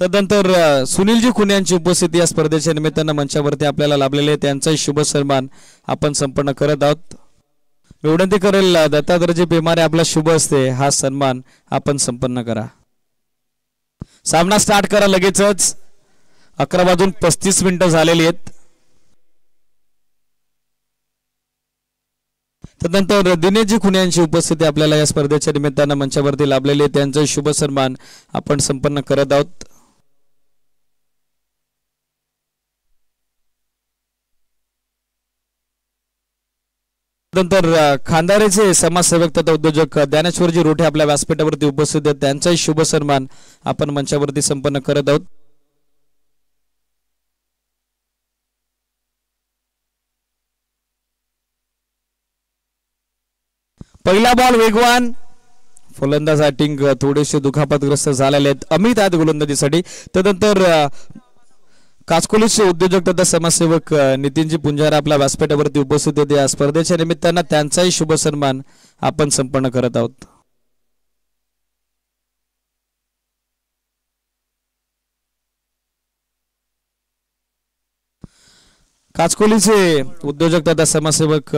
तदनंतर सुनीलजी खुने यांची उपस्थिती या स्पर्धेच्या निमित्तानं मंचावरती आपल्याला लाभलेले त्यांचा शुभ सन्मान आपण संपन्न करत आहोत। विनंती करेल दत्तात्रयजी पेमारे आपला शुभ असते हा सन्मान आपण संपन्न करा। सामना स्टार्ट करा लगेचच। 11:35 झालेली आहेत। तदनंतर दिनेशजी खुने यांची उपस्थिती आपल्याला या स्पर्धेच्या निमित्तानं मंचावरती लाभलेले त्यांचा शुभ सन्मान आपण संपन्न करत आहोत। नंतर खांदारेचे समाजसेवक तथा उद्योजक ज्ञानेश्वरजी रोठे आपल्या व्यासपीठावरती उपस्थित आहेत त्यांचाही शुभ सन्मान आपण मंचावरती संपन्न करत आहोत। पहिला बॉल वेगवान फलंदाज बॅटिंग थोडेसे दुखापतग्रस्त झालेले आहेत अमित आहेत गोलंदाजीसाठी। तदनंतर काचकोलीचे उद्योजक तथा समाजसेवक नितीनजी पुंजारा आपल्या व्यासपीठावरती उपस्थित होते। या स्पर्धेच्या निमित्तानं त्यांचाही शुभ सन्मान आपण संपन्न करत आहोत। काचकोलीचे उद्योजक तथा समाजसेवक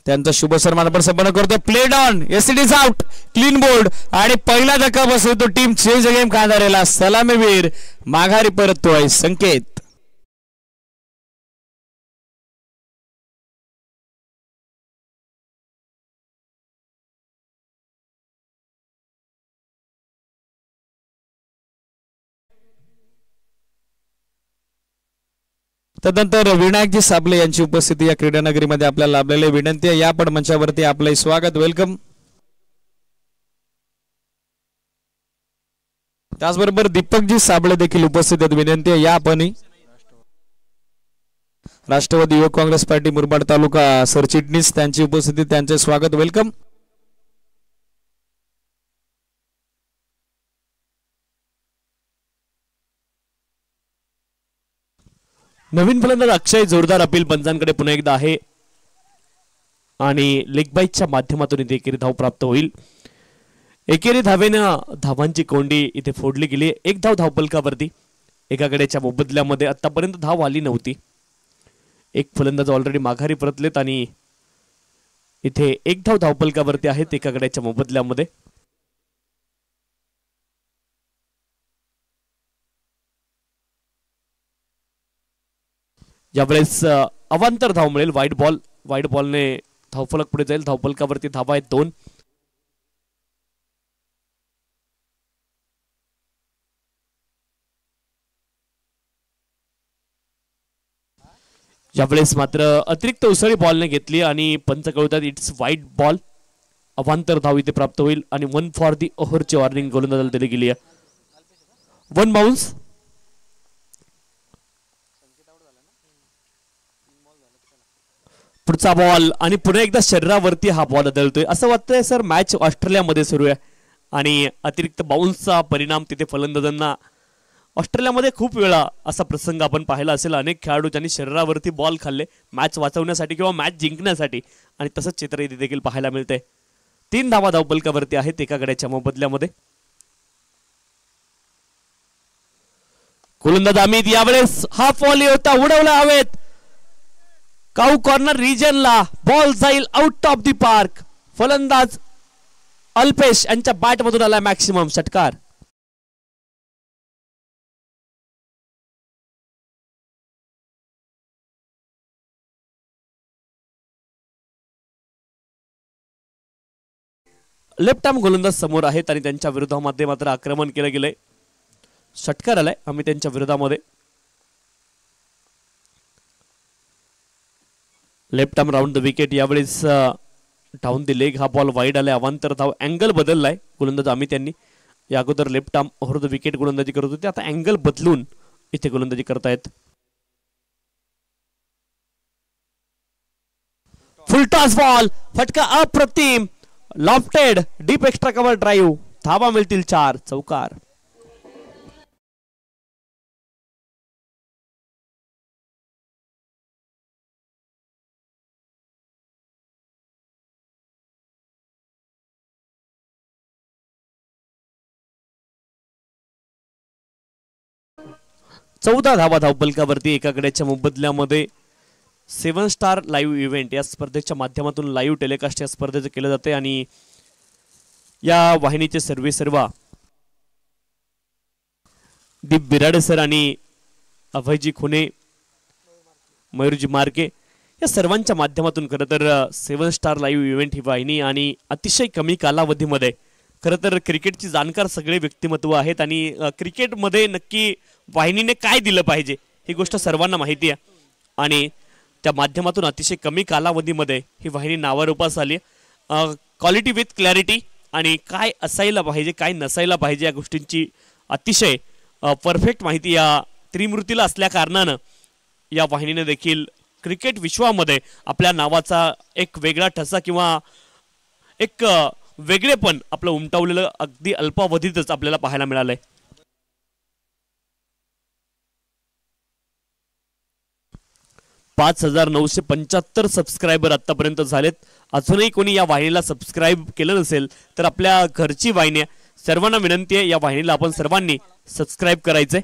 त्यांचा शुभ सन्मान आपण संपन्न करतो। Played on ST is out clean board आणि पहिला धक्का बसवतो टीम चेंज गेम खांदारेला सलामीवीर माघारी परततोय संकेत। तदनंतर विनायकजी साबले यांची उपस्थिती या क्रीडानगरीमध्ये आपल्याला लाभलेली विनंती आहे। या पण मंचावरती आपले स्वागत वेलकम। त्याचबरोबर दीपकजी साबळे देखील उपस्थित आहेत विनंती आहे या आपण। राष्ट्रवादी युवक काँग्रेस पार्टी मुरबाड तालुका सरचिटणीस त्यांची उपस्थिती त्यांचे स्वागत वेलकम। नवीन फलंदाज अक्षय जोरदार अपील पंचांकडे पुन्हा एकदा आहे आणि लेग बाईटच्या माध्यमातून इथे एकेरी धाव प्राप्त होईल। एकेरी धावेनं धावांची कोंडी इथे फोडली गेली। एक धाव धावपलकावरती एका गड्याच्या मोबदल्यामध्ये आतापर्यंत धाव आली नव्हती। एक फलंदाज ऑलरेडी माघारी परतलेत आणि इथे एक धाव धावपलकावरती आहेत एका गड्याच्या मोबदल्यामध्ये। यावेळेस अवांतर धाव मिळेल। वाईट बॉलने धावफलक पुढे जाईल। धावफलकावरती धावा आहेत 2। यावेळेस मात्र अतिरिक्त उसळी बॉलने घेतली आणि पंच कळवतात इट्स वाईट बॉल। अवांतर धाव इथे प्राप्त होईल आणि 1 फॉर दी ओव्हरची वॉर्निंग गोलंदाजाला दिली गेली आहे। 1 बाउन्स। पुढचा बॉल आणि पुन्हा एकदा शरीरावरती हा बॉल आदळतोय। असं वाटतंय सर मॅच ऑस्ट्रेलियामध्ये सुरू आहे आणि अतिरिक्त बाउन्सचा परिणाम तिथे फलंदाजांना ऑस्ट्रेलियामध्ये खूप वेळा असा प्रसंग आपण पाहिला असेल। अनेक खेळाडू ज्यांनी शरीरावरती बॉल खाल्ले मॅच वाचवण्यासाठी किंवा मॅच जिंकण्यासाठी आणि तसंच चित्र इथे देखील पाहायला मिळतंय। 3 धावा धावपलकावरती आहेत एका गड्याच्या मोबदल्यामध्ये। गोलंदाज अमित यावेळेस हा फॉली होता उडवला हवेत काऊ कॉर्नर रिजनला बॉल जाईल आउट ऑफ द पार्क। फलंदाज अल्पेश यांच्या बॅट मधून आला मॅक्सिमम षटकार। लेफ्ट आर्म गोलंदाज समोर आहेत आणि त्यांच्या विरोधामध्ये मात्र आक्रमण केलं गेलंय। षटकार आलाय आम्ही त्यांच्या विरोधामध्ये। Left arm round the wicket. यावेळेस डाऊन द लेग हा बॉल वाईड आलाय। अवांतर धाव अँगल बदललाय गोलंदाज अमित यांनी। या अगोदर left arm over the wicket गोलंदाजी करत होते आता अँगल बदलून इथे गोलंदाजी करतायत। फुल टॉस बॉल फटका अप्रतिम lofted deep extra cover drive. धावा मिळतील 4 चौकार। 14 धावा धावपलकावरती एका गड्याच्या मोबदल्यामध्ये 7 स्टार लाईव्ह इव्हेंट या स्पर्धेच्या माध्यमातून लाईव्ह टेलिकास्ट या स्पर्धेचं केलं जाते आणि या वाहिनीचे सर्व दीप बिराडे सर आणि अभयजी खुने, मयूरजी मार्के या सर्वांच्या माध्यमातून खरं तर 7 स्टार लाईव्ह इव्हेंट ही वाहिनी आणि अतिशय कमी कालावधीमध्ये खरं तर क्रिकेटची जाणकार सगळे व्यक्तिमत्व आहेत आणि क्रिकेटमध्ये नक्की वाहिनीने काय दिलं पाहिजे ही गोष्ट सर्वांना माहिती आहे आणि त्या माध्यमातून अतिशय कमी कालावधीमध्ये ही वाहिनी नावारूपास आली. क्वालिटी विथ क्लॅरिटी आणि काय असायला पाहिजे काय नसायला पाहिजे या गोष्टींची अतिशय परफेक्ट माहिती या त्रिमूर्तीला असल्या कारणानं या वाहिनीने देखील क्रिकेट विश्वामध्ये आपल्या नावाचा एक वेगळा ठसा किंवा एक वेगळेपण आपलं उमटवलेलं अगदी अल्पावधीतच आपल्याला पाहायला मिळालंय. पाच 5,975 सबस्क्रायबर आतापर्यंत झालेत. अजूनही कोणी या वाहिनीला सबस्क्राईब केलं नसेल तर आपल्या घरची वाहिनी सर्वांना विनंती आहे या वाहिनीला आपण सर्वांनी सबस्क्राईब करायचंय.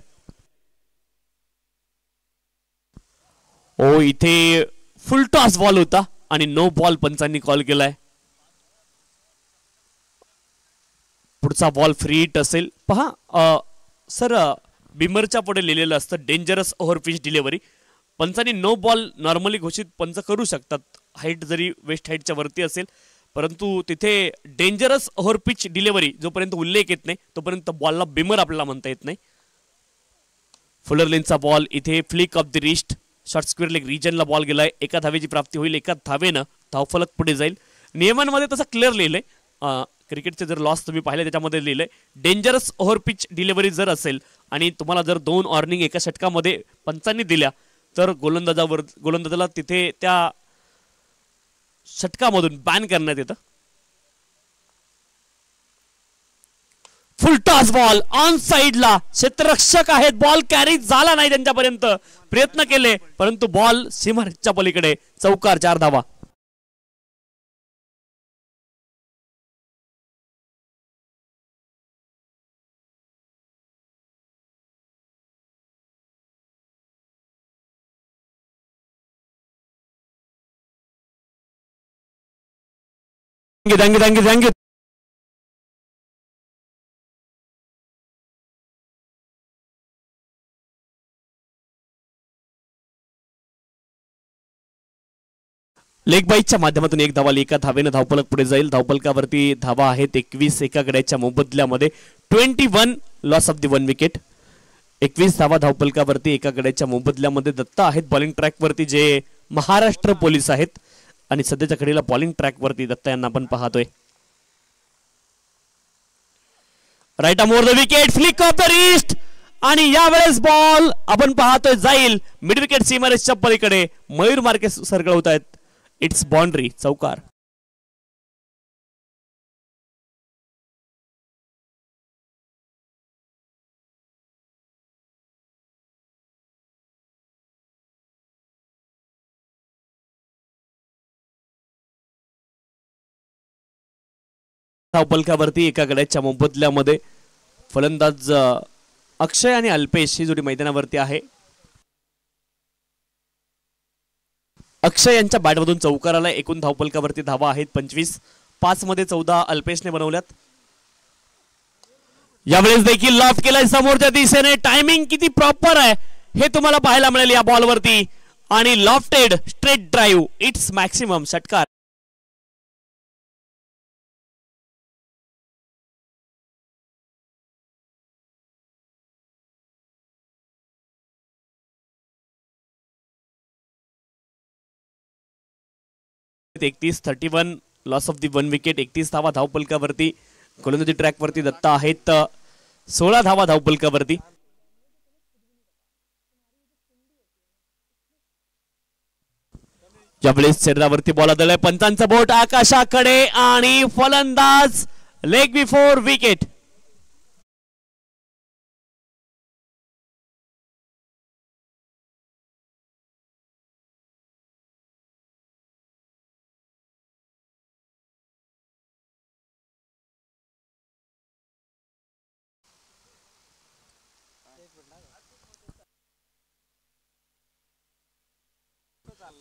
ओ इथे फुल टॉस बॉल होता आणि नो बॉल पंचांनी कॉल केलाय. पुढचा बॉल फ्री हिट असेल. पहा सर बिमरच्या पुढे लिहिलेलं असतं डेंजरस ओव्हर पिच डिलिव्हरी. पंचांनी नो बॉल नॉर्मली घोषित पंच करू शकतात हाईट जरी वेस्ट हाईटच्या वरती असेल, परंतु तिथे डेंजरस ओव्हर पिच डिलिव्हरी जोपर्यंत उल्लेख येत नाही तोपर्यंत बॉलला बिमर आपल्याला म्हणता येत नाही. फुलर लेनचा बॉल इथे flick off the wrist short square leg रिजनला बॉल गेलाय. एका धावेची प्राप्ती होईल. एका धावेनं धावफलक पुढे जाईल. नियमांमध्ये तसं क्लिअर लिहिलंय. क्रिकेटचे जर लॉस तुम्ही पाहिले त्याच्यामध्ये लिहिलंय डेंजरस ओव्हर पिच डिलिव्हरी जर असेल आणि तुम्हाला जर 2 वॉर्निंग एका षटकामध्ये पंचांनी दिल्या तर गोलंदाजाला तिथे त्या षटकामधून बॅन करण्यात येतं. फुल टॉस बॉल ऑन साइडला क्षेत्ररक्षक आहेत. बॉल कॅरी झाला नाही त्यांच्यापर्यंत. प्रयत्न केले परंतु बॉल सीमारेषेच्या पलीकडे. चौकार 4 धावा. थँक्यू. लेग बाईकच्या माध्यमातून एक धावा एका धावेनं धावफलक पुढे जाईल. धावफलकावरती धावा आहेत 21 एका गड्याच्या मोबदल्यामध्ये 21 लॉस ऑफ द 1 विकेट. 21 धावा धावफलकावरती एका गड्याच्या मोबदल्यामध्ये दत्ता आहेत बॉलिंग ट्रॅकवरती जे महाराष्ट्र पोलीस आहेत आणि सध्याच्या घडीला बॉलिंग ट्रॅकवरती दत्ता यांना आपण पाहतोय. Right more the wicket flick off the wrist आणि यावेळेस बॉल आपण पाहतोय जाईल मिड विकेट सीमारेषच्या पलीकडे. मयूर मार्के सर्कल होत आहेत. It's boundary. चौकार. धावफलकावरती एका गड्याच्या मोबदल्यामध्ये फलंदाज अक्षय आणि अल्पेश ही जोडी मैदानावरती आहे. अक्षय यांच्या बॅटमधून चौकार आला. एकूण धावफलकावरती धावा आहेत 25. 5 मध्ये 14 अल्पेशने बनवल्यात. यावेळेस देखील लॉफ्ट केलाय समोरच्या दिशेने. टायमिंग किती प्रॉपर आहे हे तुम्हाला पाहायला मिळेल या बॉलवरती आणि lofted straight drive. It's maximum. षटकार. एकतीस 31 लॉस ऑफ दी 1 विकेट. 31 धावा धावफलकावरती. गोलंदाजी ट्रॅकवरती दत्ता आहेत 16 धावा धावफलकावरती. यावेळेस शरीरावरती बॉल आदळलाय. पंचांचा बोट आकाशाकडे आणि फलंदाज लेग बिफोर विकेट.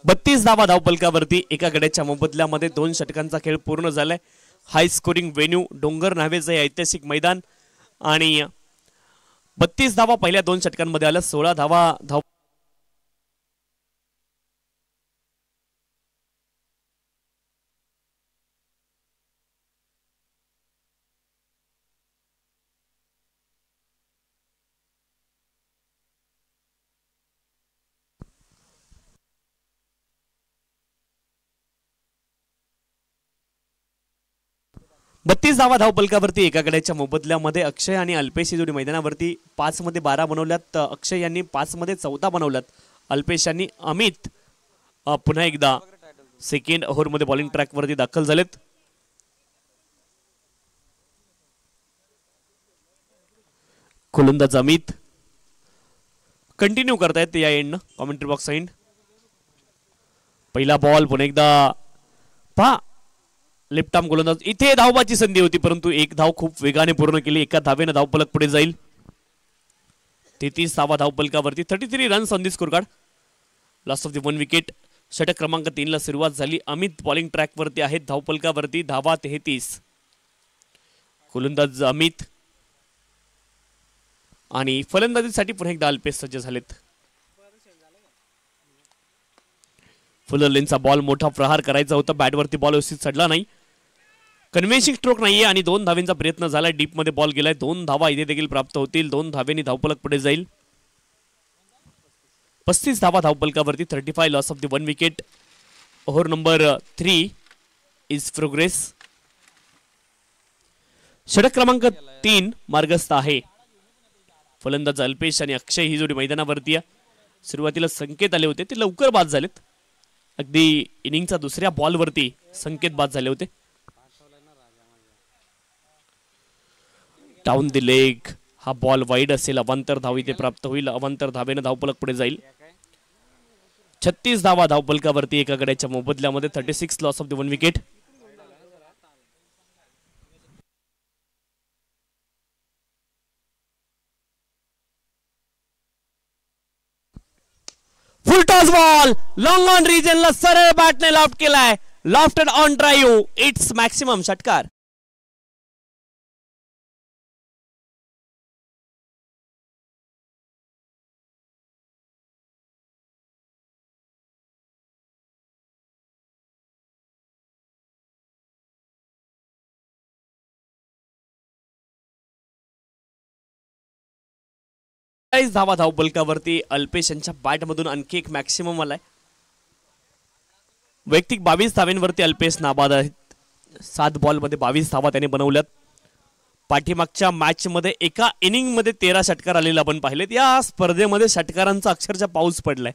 32 धावा धावपलकावरती. एका गड्याच्या मोबदल्यामध्ये 2 षटकांचा खेळ पूर्ण झालाय. हाय स्कोरिंग वेन्यू डोंगर न्हावेचं हे ऐतिहासिक मैदान आणि 32 धावा पहिल्या 2 षटकांमध्ये आल्या. 16 धावा धाव 32 धावा धावपलकावरती. एका गड्याच्या मोबदल्यामध्ये अक्षय आणि अल्पेश जोडी मैदानावरती. 5 मध्ये 12 बनवल्यात अक्षय यांनी, 5 मध्ये 14 बनवल्यात अल्पेश यांनी. अमित पुन्हा एकदा सेकंड ओव्हरमध्ये बॉलिंग ट्रॅकवरती दाखल झालेत. गोलंदाज अमित कंटिन्यू करतायत या एंडनं कॉमेंट्री बॉक्स एंड. पहिला बॉल पुन्हा एकदा पहा लेफ्ट आर्म गोलंदाज. इथे धावबाची संधी होती परंतु एक धाव खूप वेगाने पूर्ण केली. एका धावेनं धावपलक पुढे जाईल. 33 धावा धावपलकावरती. 33 runs on the score card. Last of the 1 wicket. षटक क्रमांक 3 ला सुरुवात झाली. अमित बॉलिंग ट्रॅकवरती आहेत. धावपलकावरती धावा 33. गोलंदाज अमित आणि फलंदाजीसाठी पुन्हा एकदा अल्पेश सज्ज झालेत. फुलर लेनचा बॉल मोठा प्रहार करायचा होता. बॅटवरती बॉल व्यवस्थित चढला नाही. कन्व्हेन्सिंग स्ट्रोक नाहीये आणि 2 धावेंचा प्रयत्न झालाय. डीप मध्ये बॉल गेलाय. 2 धावा इथे देखील प्राप्त होतील. 2 धावेंनी धावपलक पुढे जाईल. 35 धावा धावपलकावरती. 35 loss of the 1 wicket. Over number 3 is progress. षटक क्रमांक 3 मार्गस्थ आहे. फलंदाज अल्पेश आणि अक्षय ही जोडी मैदानावरती आहे. सुरुवातीला संकेत आले होते ते लवकर बाद झालेत. अगदी इनिंगच्या दुसऱ्या बॉलवरती संकेत बाद झाले होते. डाऊन द लेग हा बॉल वाईड असेल. अवांतर धाव इथे प्राप्त होईल. अवांतर धावेनं धावपलक पुढे जाईल. 36 धावा धावपलकावरती. एका गड्याच्या मोबदल्यामध्ये 36 loss of the 1 wicket. Full toss ball long on रिजनला सरळ बॅटने लॉफ्ट केलाय. Lofted on drive. It's maximum षटकार. धावा धावपलकावरती. अल्पेश यांच्या बॅटमधून आणखी एक मॅक्सिमम आलाय. वैयक्तिक 22 धावांवरती अल्पेश नाबाद आहेत. 7 बॉलमध्ये 22 धावा त्याने बनवल्यात. पाठीमागच्या मॅच मध्ये एका इनिंग मध्ये 13 षटकार आलेले आपण पाहिलेत. या स्पर्धेमध्ये षटकारांचा अक्षरशः पाऊस पडलाय.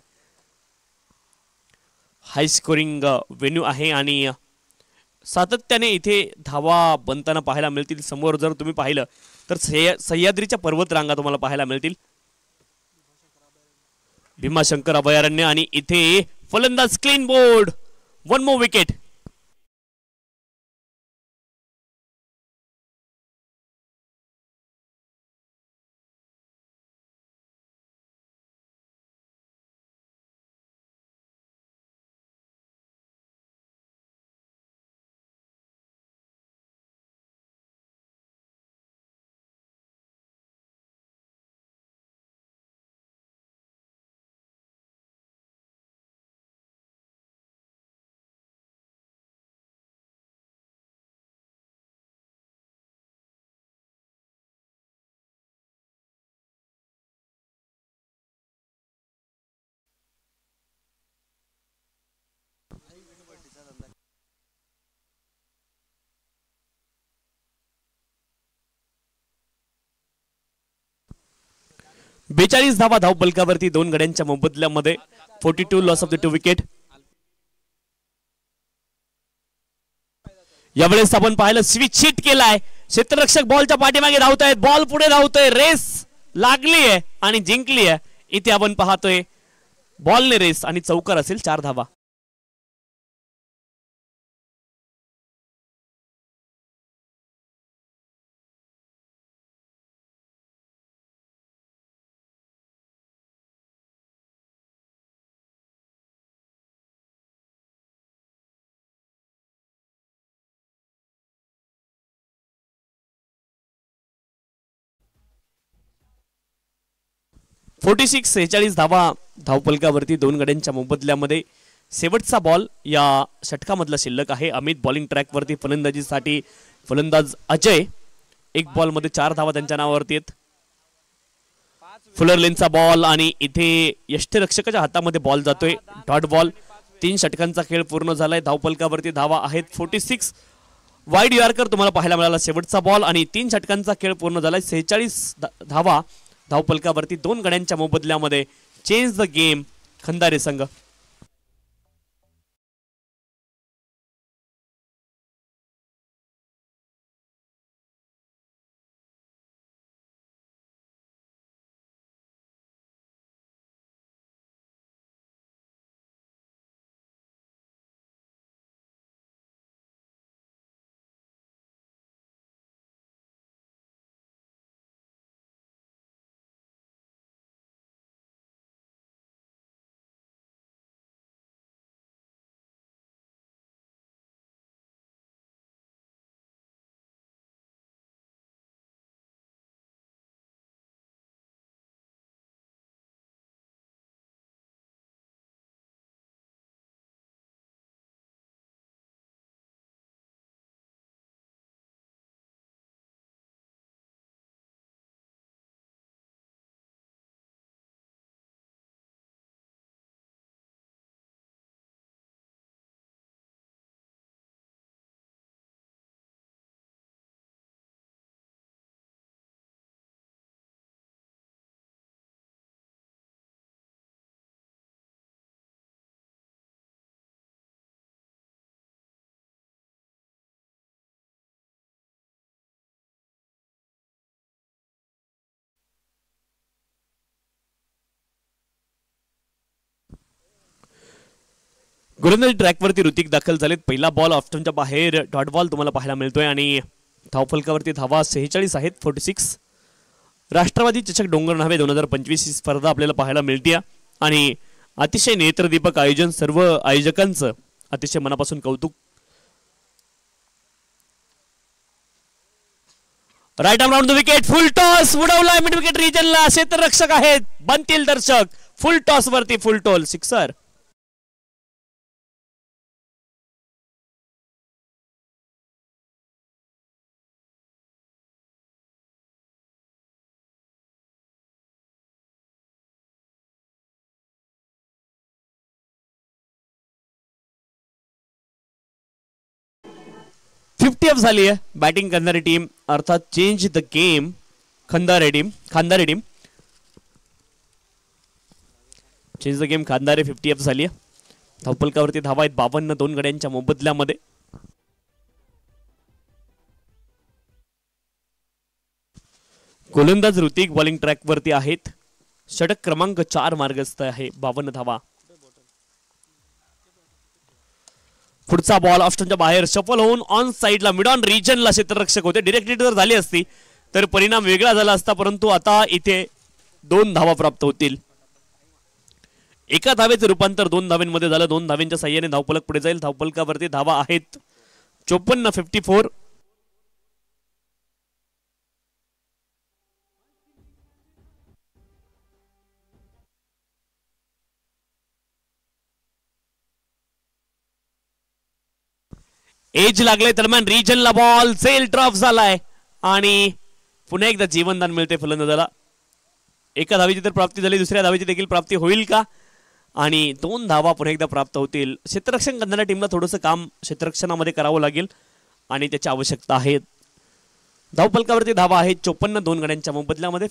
हाय स्कोरिंग वेन्यू आहे आणि सातत्याने इथे धावा बनताना पाहायला मिळतील. समोर जर तुम्ही पाहिलं तर सह्याद्रीच्या पर्वत रांगा तुम्हाला पाहायला मिळतील. भीमाशंकर अभयारण्य आणि इथे फलंदाज क्लीन बोर्ड. 1 more wicket. बेचाळीस धावा धावपलकावरती 2 गड्यांच्या मोबदल्यामध्ये. 42 लॉस ऑफ द 2 विकेट. यावेळेस आपण पाहिलं स्विच हिट केलाय. क्षेत्ररक्षक बॉलच्या पाठीमागे धावतायत. बॉल पुढे धावतोय. रेस लागली आहे आणि जिंकली आहे. इथे आपण पाहतोय बॉलने रेस आणि चौकार असेल 4 धावा. 46 46 धावा धावफलकावरती 2 गड्यांच्या मोबदल्यामध्ये. शेवटचा बॉल या षटकामधला शिल्लक आहे. अमित बॉलिंग ट्रॅकवरती फलंदाजीसाठी. फलंदाज अजय. 1 बॉल मध्ये 4 धावा त्यांच्या नावावरती आहेत. फुलर लेनचा बॉल आणि इथे यष्टिरक्षकाच्या हातामध्ये बॉल जातोय. Dot ball. 3 षटकांचा खेळ पूर्ण झालाय. धावफलकावरती धावा आहेत 46. वाईड यॉर्कर तुम्हाला पाहायला मिळाला. शेवटचा बॉल आणि 3 षटकांचा खेळ पूर्ण झालाय. 46 धावा धावफलकावरती 2 गड्यांच्या मोबदल्यामध्ये. चेंज द गेम खंदारे संघ. गोलंदाजी ट्रॅकवरती ऋतिक दाखल झालेत. पहिला बॉल ऑफस्टंपच्या बाहेर. डॉट बॉल तुम्हाला पाहायला मिळतोय आणि धावफलकावरती धावा 46 आहेत 46. राष्ट्रवादी चषक डोंगर न्हावे 2025 ही स्पर्धा आपल्याला पाहायला मिळते आणि अतिशय नेत्रदीपक आयोजन. सर्व आयोजकांचं अतिशय मनापासून कौतुक. Right arm round the wicket. Full toss उडवलाय मिड विकेट रिजनला. क्षेत्ररक्षक आहेत. बनतील दर्शक. फुल टॉस वरती full toss. Sixer. Fifty up झाली आहे बॅटिंग करणारी टीम अर्थात change the game Khandare team. Change the game Khandare 50 up झाली आहे. धावफलकावरती धावा आहेत 52 2 गड्यांच्या मोबदल्यामध्ये. गोलंदाज ऋतिक बॉलिंग ट्रॅक वरती आहेत. षटक क्रमांक 4 मार्गस्थ आहे. 52 धावा. पुढचा बॉल ऑप्शनच्या बाहेर शफल होऊन ऑन साइडला मिड ऑन रिजनला क्षेत्ररक्षक होते. डिरेक्ट हिट जर झाली असती तर परिणाम वेगळा झाला असता, परंतु आता इथे 2 धावा प्राप्त होतील. एका धावेचे रूपांतर 2 धावांमध्ये झालं. 2 धावांच्या साह्याने धावफलक पुढे जाईल. धावफलकावरती धावा आहेत 54 54. एज लागले दरम्यान रिजनला बॉल सेल ड्रॉप झालाय आणि पुन्हा एकदा जीवनदान मिळते फलंदाजाला. एका धावेची तर प्राप्ती झाली, दुसऱ्या धावेची देखील प्राप्ती होईल का? आणि 2 धावा पुन्हा एकदा प्राप्त होतील. क्षेत्ररक्षण करणाऱ्या टीमला थोडंसं काम क्षेत्ररक्षणामध्ये करावं लागेल आणि त्याची आवश्यकता आहे. धावफलकावरती धावा आहेत 54 2 गड्यांच्या मोबदल्यामध्ये.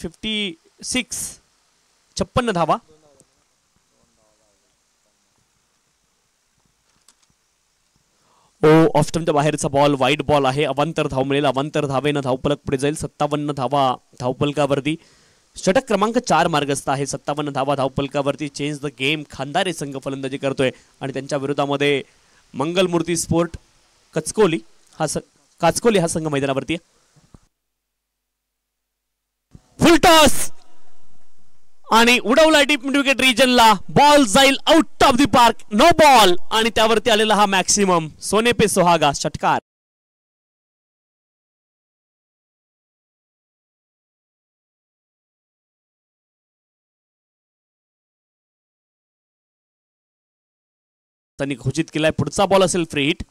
56 धावा. ऑफस्टंपच्या बाहेरचा बॉल वाईड बॉल आहे. अवांतर धाव मिळेल. अवांतर धावेनं धावफलक पुढे जाईल. 57 धावा धावफलकावरती. षटक क्रमांक 4 मार्गस्थ आहे. 57 धावा धावफलकावरती. चेंज द गेम खांदारे संघ फलंदाजी करतोय आणि त्यांच्या विरोधामध्ये मंगलमूर्ती स्पोर्ट काचकोली हा संघ मैदानावरती. फुल टॉस आणि उडवला डीप मिड विकेट रिजनला. बॉल जाईल out of the park. No ball आणि त्यावरती आलेला हा मॅक्सिमम. सोने पे सुहागा षटकार. त्यांनी घोषित केलाय. पुढचा बॉल असेल फ्री हिट.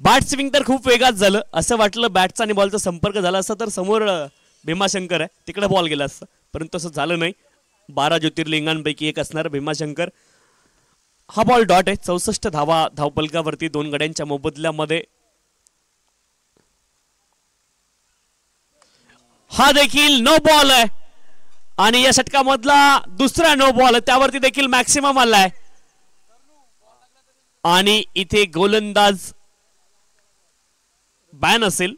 बॅट स्विंग तर खूप वेगात झालं. असं वाटलं बॅटचा आणि बॉलचा संपर्क झाला असता तर समोर भीमाशंकर आहे तिकडे बॉल गेला असता, परंतु तसं झालं नाही. 12 ज्योतिर्लिंगांपैकी एक असणार भीमाशंकर. हा बॉल डॉट आहे. 64 धावा धावपलकावरती 2 गड्यांच्या मोबदल्यामध्ये. हा देखील नो बॉल आहे आणि या षटकामधला दुसरा नो बॉल, त्यावरती देखील मॅक्सिमम आलाय आणि इथे गोलंदाज बॅन असेल.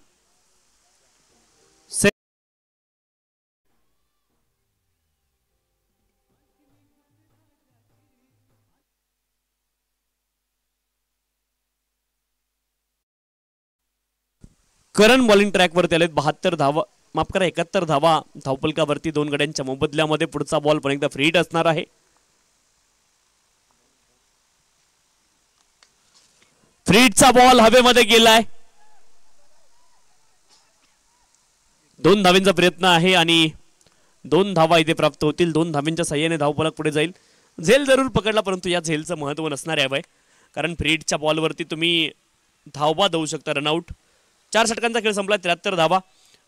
करण बॉलिंग ट्रॅकवरती आलेत. 72 धावा, माफ करा 71 धावा धावपलकावरती 2 गड्यांच्या मोबदल्यामध्ये. पुढचा बॉल पण एकदा फ्री हिट असणार आहे. फ्री हिटचा बॉल हवेमध्ये गेलाय. 2 धावांचा प्रयत्न आहे आणि 2 धावा इथे प्राप्त होतील. 2 धावांच्या साह्याने धावपलक पुढे जाईल. झेल जरूर पकडला, परंतु या झेलचं महत्व नसणार आहे, कारण फ्री हिटच्या बॉलवरती तुम्ही धावबा देऊ शकता, रनआउट. 4 षटकांचा खेळ संपला. 73 धावा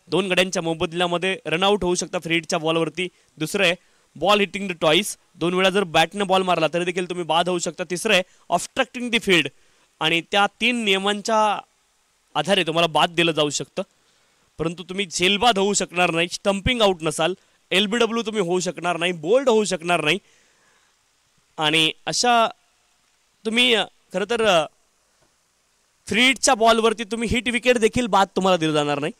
2 गड्यांच्या मोबदल्यामध्ये. रनआउट होऊ शकता फ्री हिटच्या बॉलवरती. दुसरं आहे बॉल हिटिंग द टॉईस. 2 वेळा जर बॅटने बॉल मारला तरी देखील तुम्ही बाद होऊ शकता. तिसरं आहे ऑब्स्ट्रक्टिंग द फील्ड, आणि त्या 3 नियमांच्या आधारे तुम्हाला बाद दिलं जाऊ शकतं, परंतु तुम्ही झेलबाद होऊ शकणार नाही. स्टंपिंग आउट नसाल. LBW तुम्ही होऊ शकणार नाही. बोल्ड होऊ शकणार नाही. आणि अशा तुम्ही खरं तर फ्री हिटच्या बॉलवरती तुम्ही हिट विकेट देखील बाद तुम्हाला दिलं जाणार नाही.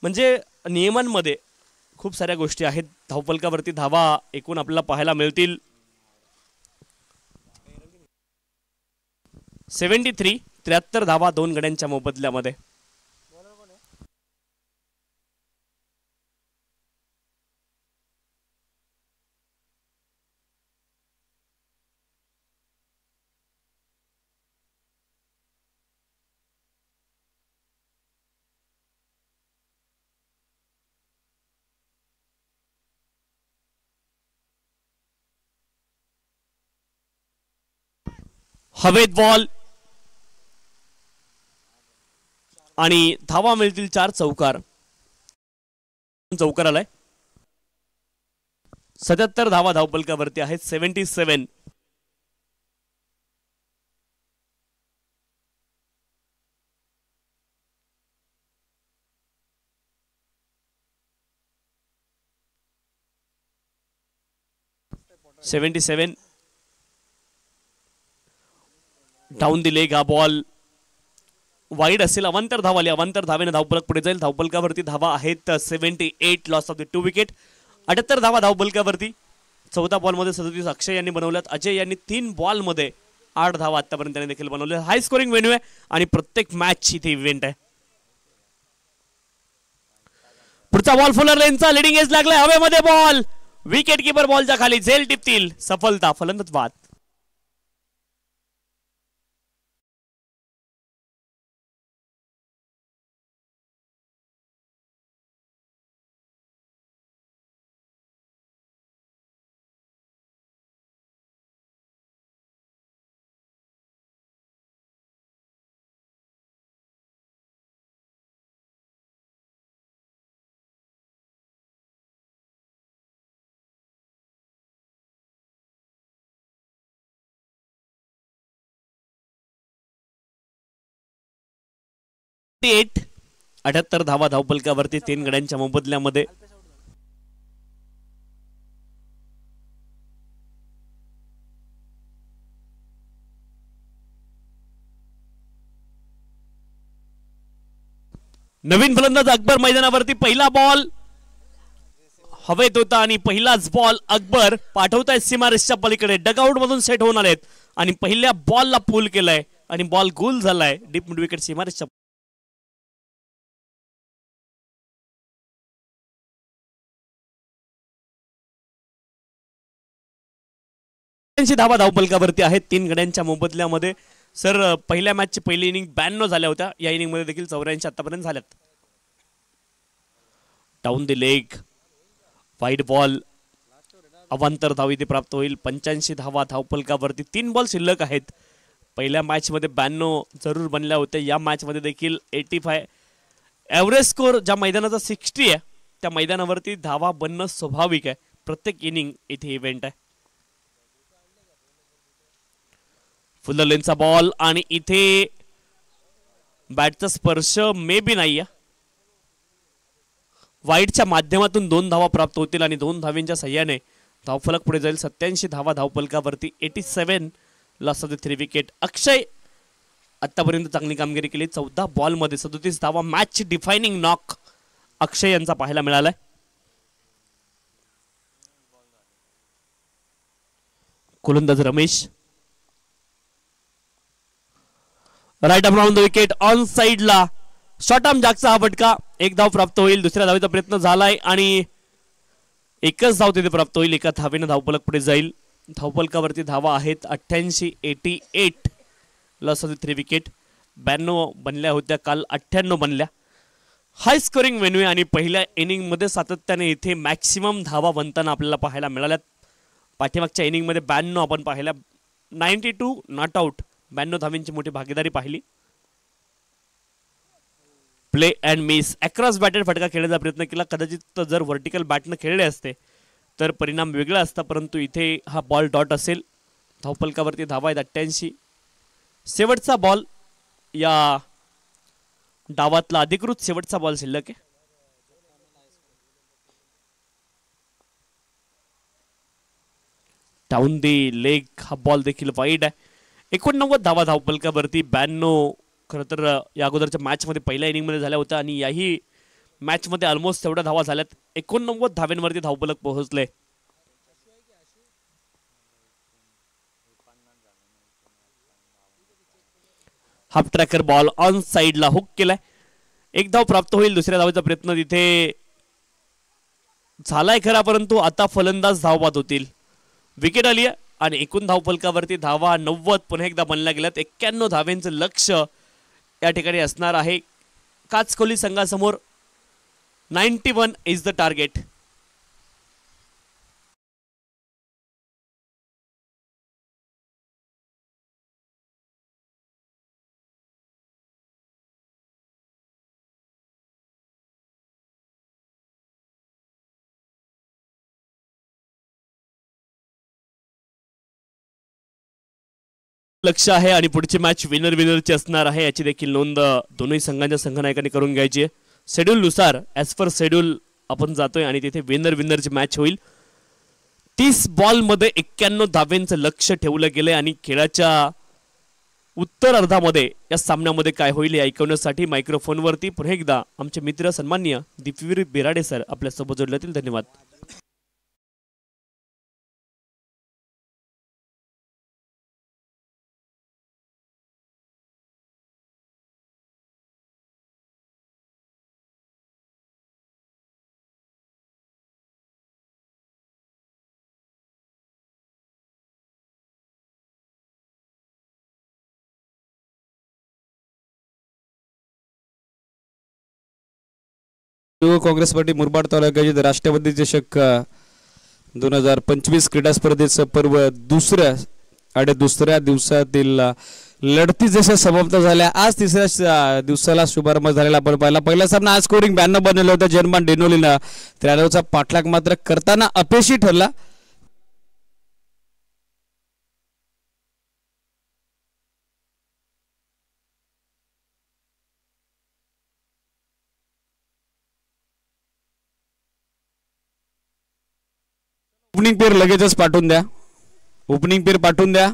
म्हणजे नियमांमध्ये खूप साऱ्या गोष्टी आहेत. धावपलकावरती धावा एकूण आपल्याला पाहायला मिळतील 73. 73 धावा 2 गड्यांच्या मोबदल्यामध्ये. हवेत बॉल आणि धावा मिळतील 4. चौकार आलाय. 77 धावा धावपलकावरती आहेत. 77. Down the leg. हा बॉल वाईड असेल. अवांतर धाव आली. अवांतर धावेने धावपलक पुढे जाईल. धावपलकावरती धावा आहेत 78. Loss of the 2 wicket. 78 धावा धावपलकावरती. 14 बॉलमध्ये 37 अक्षय यांनी बनवल्यात. अजय यांनी 3 बॉलमध्ये 8 धावा आतापर्यंत त्यांनी देखील बनवले. हाय स्कोरिंग वेन्यू आहे आणि प्रत्येक मॅच इथे इव्हेंट आहे. पुढचा बॉल फुलर लेनचा लिडिंग एज लागलाय. हवेमध्ये बॉल. विकेट किपर बॉलच्या खाली. झेल टिपतील. सफलता. फलंदाज बाद. एट 78 धावा धावपलकावरती 3 गड्यांच्या मोबदल्यामध्ये. नवीन फलंदाज अकबर मैदानावरती. पहिला बॉल हवेत होता आणि पहिलाच बॉल अकबर पाठवतायत सीमारेषच्या पलीकडे. डगआउट मधून सेट होऊन आलेत आणि पहिल्या बॉलला पूल केलाय आणि बॉल गोल झालाय. डीप मिड विकेट सीमारेषच्या धावा धावपलकावरती आहेत 3 गड्यांच्या मोबदल्यामध्ये. सर पहिल्या मॅचची पहिली इनिंग 92 झाल्या होत्या. या इनिंग मध्ये देखील 84 आतापर्यंत झाल्यात. Down the leg. Wide ball अवांतर धाव इथे प्राप्त होईल. 85 धावा धावफलकावरती. 3 बॉल शिल्लक आहेत. पहिल्या मॅच मध्ये 92 जरूर बनल्या होत्या. या मॅच मध्ये देखील 85 ॲव्हरेज स्कोर ज्या मैदानाचा 60 आहे त्या मैदानावरती धावा बनणं स्वाभाविक आहे. प्रत्येक इनिंग इथे इव्हेंट आहे. फुल लेनचा बॉल आणि इथे बॅटचा स्पर्श मे बी नाही आहे. वाईडच्या माध्यमातून 2 धावा प्राप्त होतील आणि 2 धावांच्या सहाय्याने धावफलक पुढे जाईल. 87 धावा धावफलकावरती. 87 लॉस ऑफ द 3 विकेट. अक्षय आतापर्यंत चांगली कामगिरी केली. 14 बॉलमध्ये 37 धावा. मॅच डिफायनिंग नॉक अक्षय यांचा पाहायला मिळालाय. गोलंदाज Ramesh right arm round the wicket. On साइडला शॉर्ट आर्म जागचा हा फटका. 1 धाव प्राप्त होईल. दुसऱ्या धावेचा प्रयत्न झालाय आणि एकच धाव तिथे प्राप्त होईल. एका धावेने धावफलक पुढे जाईल. धावफलकावरती धावा आहेत 88. 88 लॉस ऑफ द 3 विकेट. 92 बनल्या होत्या काल. 98 बनल्या. हाय स्कोरिंग वेन्यू आणि पहिल्या इनिंग मध्ये सातत्याने इथे मॅक्सिमम धावा बनताना आपल्याला पाहायला मिळाल्या. पाठीमागच्या इनिंग मध्ये 92 आपण पाहिल्या. 92 नॉट आउट. 92 धावांची मोठी भागीदारी पाहिली. Play and miss. Across batted फटका खेळण्याचा प्रयत्न केला. कदाचित जर व्हर्टिकल बॅटनं खेळले असते तर परिणाम वेगळा असता, परंतु इथे हा बॉल डॉट असेल. धावफलकावरती धावा आहेत 88. शेवटचा बॉल या डावातला अधिकृत शेवटचा बॉल शिल्लक आहे. डाऊन दी लेग हा बॉल देखील वाईड आहे. 89 धावा धावफलकावरती. 92 खरं तर या अगोदरच्या मॅच मध्ये पहिल्या इनिंग मध्ये झाल्या होत्या आणि याही मॅच मध्ये ऑलमोस्ट तेवढ्या धावा झाल्यात. 89 धाव्यांवरती धावफलक पोहोचले. हाफ ट्रॅकर बॉल ऑन साइडला हुक केलाय. 1 धाव प्राप्त होईल. दुसऱ्या धावेचा प्रयत्न तिथे झालाय खरा, परंतु आता फलंदाज धावबाद होतील. विकेट आली आहे आणि एकूण धावफलकावरती धावा 90 पुन्हा एकदा बनल्या गेल्यात. 91 धाव्यांचं लक्ष या ठिकाणी असणार आहे काचकोली संघासमोर. 91 इज द टार्गेट. लक्ष आहे आणि पुढची मॅच विनर विनरची असणार आहे याची देखील नोंद दोन्ही संघांच्या संघनायकांनी करून घ्यायची आहे. शेड्यूल नुसार ॲज पर शेड्यूल आपण जातोय आणि तिथे विनर विनरची मॅच होईल. 30 बॉलमध्ये 91 धाव्यांचं लक्ष ठेवलं गेलंय आणि खेळाच्या उत्तर अर्धामध्ये या सामन्यामध्ये काय होईल हे ऐकवण्यासाठी मायक्रोफोनवरती पुन्हा एकदा आमचे मित्र सन्माननीय दीपवीर बिराडे सर आपल्यासोबत जोडल्यातील. धन्यवाद. युवक काँग्रेस पार्टी मुरबाड तालुक्याचे राष्ट्रवादी चषक 2025 क्रीडा स्पर्धेचं पर्व दुसऱ्या दिवसातील लढती जशा समाप्त झाल्या. आज तिसऱ्या दिवसाला शुभारंभ झालेला आपण पाहिला. पहिला सामना आज स्कोरिंग 92 बनलेला होता. जर्मन डेनोलीनं 93चा पाठलाग मात्र करताना अपयशी ठरला. ओपनिंग पेर लगेचच पाठवून द्या. ओपनिंग पेर पाठवून द्या.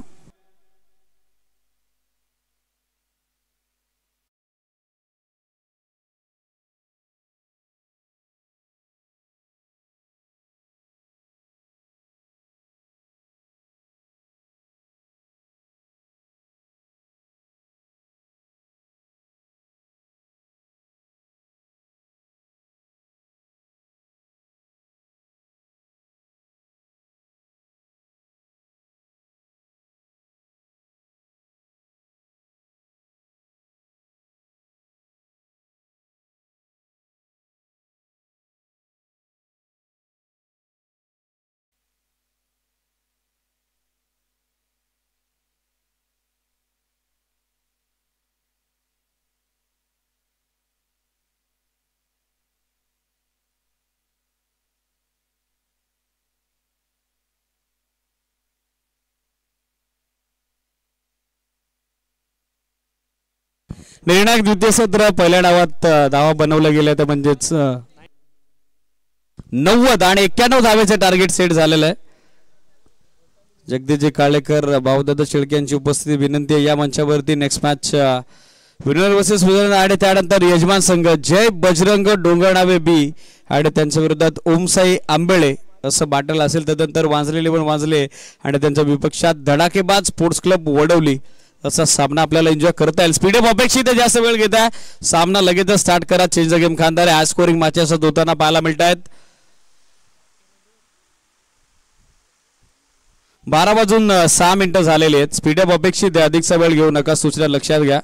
निर्णायक द्वितीय सत्र पहिल्या डावात धावा बनवल्या गेल्या तर म्हणजेच 90 आणि 91 धावेचे टार्गेट सेट झालेलं आहे. जगदीशजी काळेकर भाऊदादा शेळके यांची उपस्थिती विनंती आहे या मंचावरती. Next match winner versus winner आणि त्यानंतर यजमान संघ जय बजरंग डोंगरनावे बी आणि त्यांच्या विरोधात ओमसाई आंबेळे असं बाटल असेल. त्यानंतर वांजले 11 वांजले आणि त्यांच्या विपक्षात धडाकेबाज स्पोर्ट्स क्लब वडवली असा सामना आपल्याला एन्जॉय करता येईल. स्पीडअप अपेक्षित आहे, जास्त वेळ घेत आहे सामना लगेचच स्टार्ट करा. Change the game Khandare high scoring matches होताना पाहायला मिळत आहेत. 12 वाजून 6 मिनिटं झालेली आहेत. स्पीडअप अपेक्षित आहे, अधिकचा वेळ घेऊ नका, सूचना लक्षात घ्या.